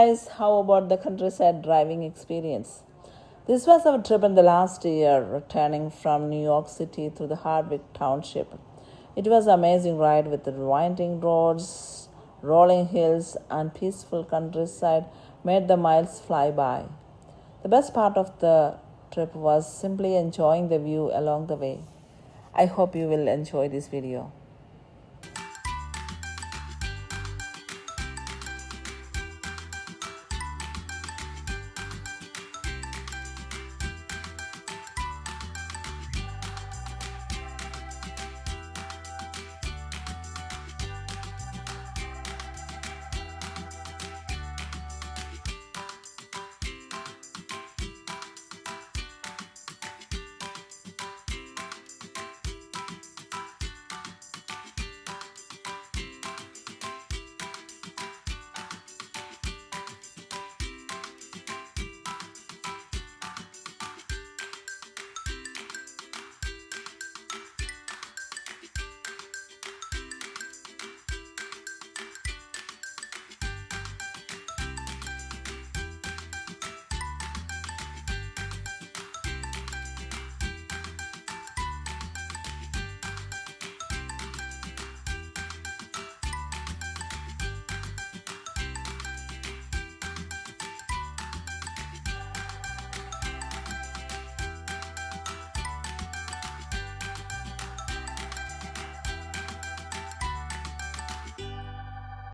Guys, how about the countryside driving experience? This was our trip in the last year, returning from New York City through the Hardwick Township. It was an amazing ride with the winding roads, rolling hills, and peaceful countryside made the miles fly by. The best part of the trip was simply enjoying the view along the way. I hope you will enjoy this video.